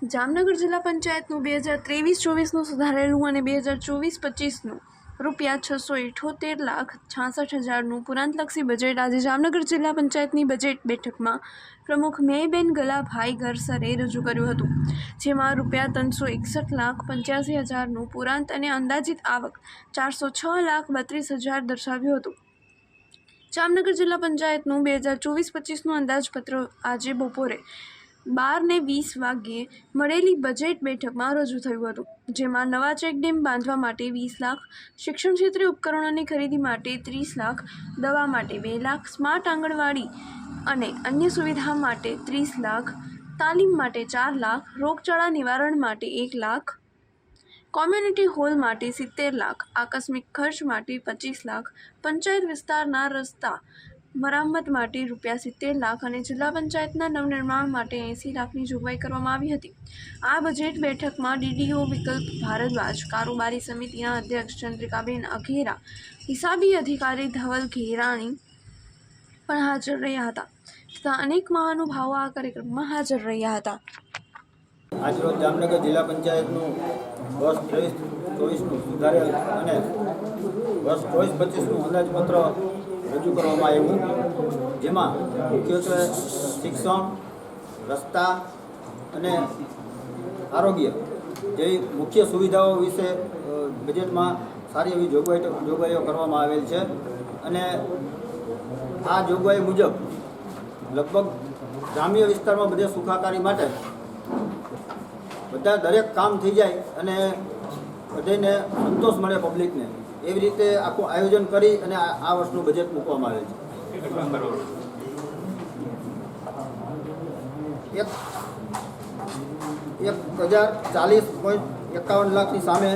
જામનગર જિલ્લા પંચાયતનું 2023-24નું સુધારેલું અને 2024-25નું ₹678,68,66,000નું પુરાંતલક્ષી બજેટ આજે જામનગર જિલ્લા પંચાયતની બજેટ બેઠકમાં પ્રમુખ મેયબેન ગલાભાઈ ગરસરે રજૂ કર્યું હતું, જેમાં ₹361,85,000નું પુરાંત અને અંદાજિત આવક ₹406,32,000 દર્શાવ્યું હતું। જામનગર જિલ્લા પંચાયતનું 2024-25નું અંદાજપત્ર આજે બપોરે 12:20 વાગ્યે મળેલી બજેટ બેઠકમાં રજૂ થયું હતું, જેમાં નવા ચેકડેમ બાંધવા માટે 20 લાખ, શિક્ષણ ક્ષેત્રે ઉપકરણોની ખરીદી માટે 30 લાખ, દવા માટે 2 લાખ, સ્માર્ટ આંગણવાડી અને અન્ય સુવિધા માટે 30 લાખ, તાલીમ માટે 4 લાખ, રોગચાળા નિવારણ માટે 1 લાખ, કોમ્યુનિટી હોલ માટે 70 લાખ, આકસ્મિક ખર્ચ માટે 25 લાખ, પંચાયત વિસ્તારના રસ્તા મરામત માટે ₹70 લાખ અને જિલ્લા પંચાયતના નવનિર્માણ માટે 80 લાખની જોગવાઈ કરવામાં આવી હતી। આ બજેટ બેઠકમાં ડીડીઓ વિકલ્પ ભારદ્વાજ, કારોબારી સમિતિના અધ્યક્ષ ચંદ્રિકાબેન અઘેરા, હિસાબી અધિકારી ધવલ ઘેરાણી પણ હાજર રહ્યા હતા તથા અનેક મહાનુભાવો આ કાર્યક્રમમાં હાજર રહ્યા હતા। આજરોજ જામનગર જિલ્લા પંચાયતનું વર્ષ 23-24નું સુધારેલ અને વર્ષ 24-25નું અંદાજપત્ર રજૂ કરવામાં આવ્યું, જેમાં મુખ્યત્વે શિક્ષણ, રસ્તા અને આરોગ્ય જેવી મુખ્ય સુવિધાઓ વિશે બજેટમાં સારી એવી જોગવાઈઓ કરવામાં આવેલ છે અને આ જોગવાઈ મુજબ લગભગ ગ્રામ્ય વિસ્તારમાં બધે સુખાકારી માટે બધા દરેક કામ થઈ જાય અને બધાને સંતોષ મળે પબ્લિકને, એવી રીતે આખું આયોજન કરી અને આ વર્ષનું બજેટ મૂકવામાં આવે છે। 1,040,51 લાખની સામે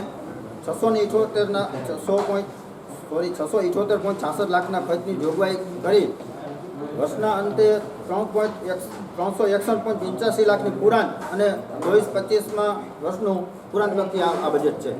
678,66 લાખના ખર્ચની જોગવાઈ કરી વર્ષના અંતે 361,85 લાખની પુરાંત અને 24-25માં વર્ષનું પુરાંતલક્ષી આ બજેટ છે।